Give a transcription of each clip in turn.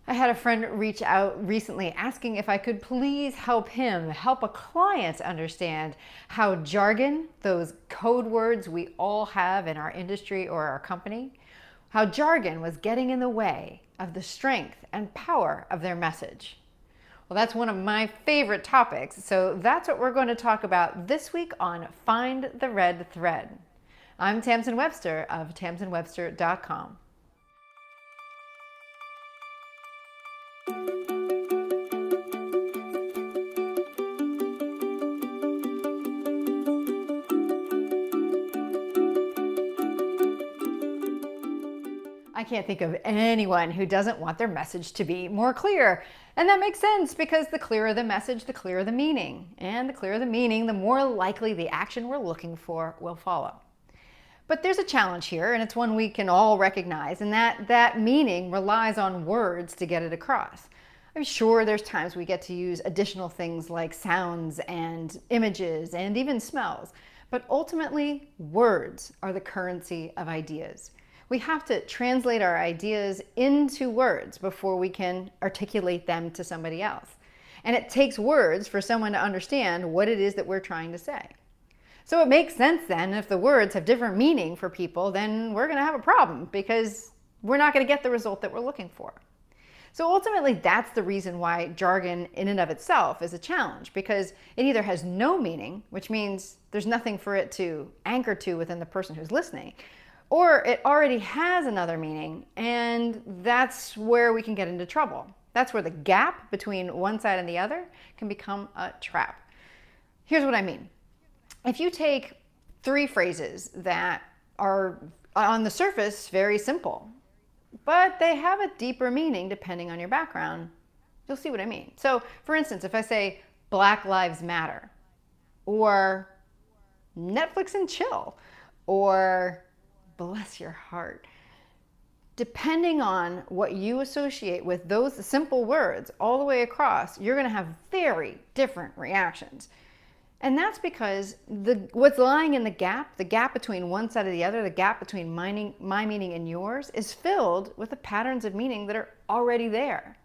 I had a friend reach out recently asking if I could please help him help a client understand how jargon, those code words we all have in our industry or our company, how jargon was getting in the way of the strength and power of their message. Well, that's one of my favorite topics, so that's what we're going to talk about this week on Find the Red Thread. I'm Tamsin Webster of tamsinwebster.com. I can't think of anyone who doesn't want their message to be more clear. And that makes sense because the clearer the message, the clearer the meaning. And the clearer the meaning, the more likely the action we're looking for will follow. But there's a challenge here, and it's one we can all recognize, and that meaning relies on words to get it across. I'm sure there's times we get to use additional things like sounds and images and even smells. But ultimately, words are the currency of ideas. We have to translate our ideas into words before we can articulate them to somebody else. And it takes words for someone to understand what it is that we're trying to say. So it makes sense then, if the words have different meaning for people, then we're going to have a problem because we're not going to get the result that we're looking for. So ultimately, that's the reason why jargon in and of itself is a challenge, because it either has no meaning, which means there's nothing for it to anchor to within the person who's listening, or it already has another meaning, and that's where we can get into trouble. That's where the gap between one side and the other can become a trap. Here's what I mean. If you take three phrases that are on the surface very simple, but they have a deeper meaning depending on your background, you'll see what I mean. So for instance, if I say Black Lives Matter, or Netflix and chill, or bless your heart, depending on what you associate with those simple words all the way across, you're going to have very different reactions. And that's because what's lying in the gap between one side and the other, the gap between my meaning and yours, is filled with the patterns of meaning that are already there.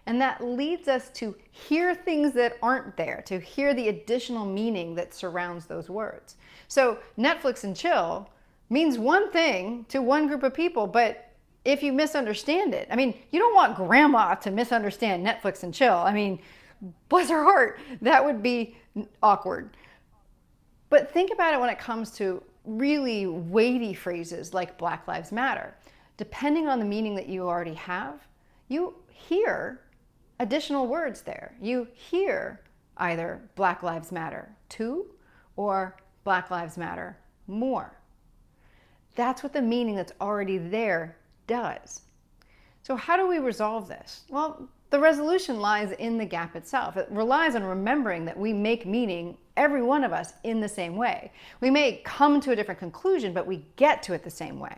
And that leads us to hear things that aren't there, to hear the additional meaning that surrounds those words. So Netflix and chill means one thing to one group of people, but if you misunderstand it, I mean, you don't want grandma to misunderstand Netflix and chill. I mean, bless her heart, that would be awkward. But think about it when it comes to really weighty phrases like Black Lives Matter. Depending on the meaning that you already have, you hear additional words there. You hear either Black Lives Matter 2 or Black Lives Matter more. That's what the meaning that's already there does. So how do we resolve this? Well, the resolution lies in the gap itself. It relies on remembering that we make meaning, every one of us, in the same way. We may come to a different conclusion, but we get to it the same way,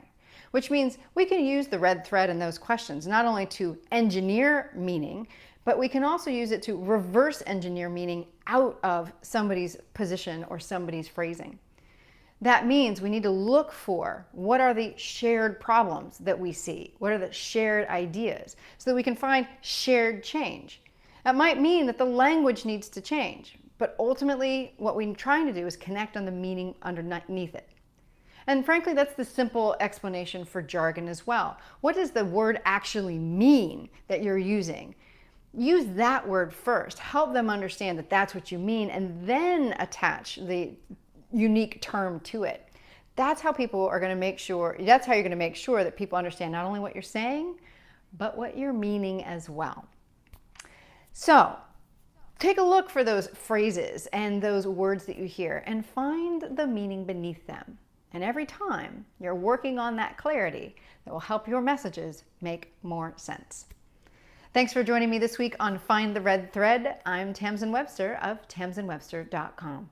which means we can use the red thread in those questions, not only to engineer meaning, but we can also use it to reverse engineer meaning out of somebody's position or somebody's phrasing. That means we need to look for what are the shared problems that we see, what are the shared ideas, so that we can find shared change. That might mean that the language needs to change, but ultimately what we're trying to do is connect on the meaning underneath it. And frankly, that's the simple explanation for jargon as well. What does the word actually mean that you're using? Use that word first. Help them understand that that's what you mean, and then attach the unique term to it. That's how people are going to make sure, that's how you're going to make sure that people understand not only what you're saying, but what you're meaning as well. So take a look for those phrases and those words that you hear and find the meaning beneath them. And every time you're working on that clarity, that will help your messages make more sense. Thanks for joining me this week on Find the Red Thread. I'm Tamsin Webster of tamsinwebster.com.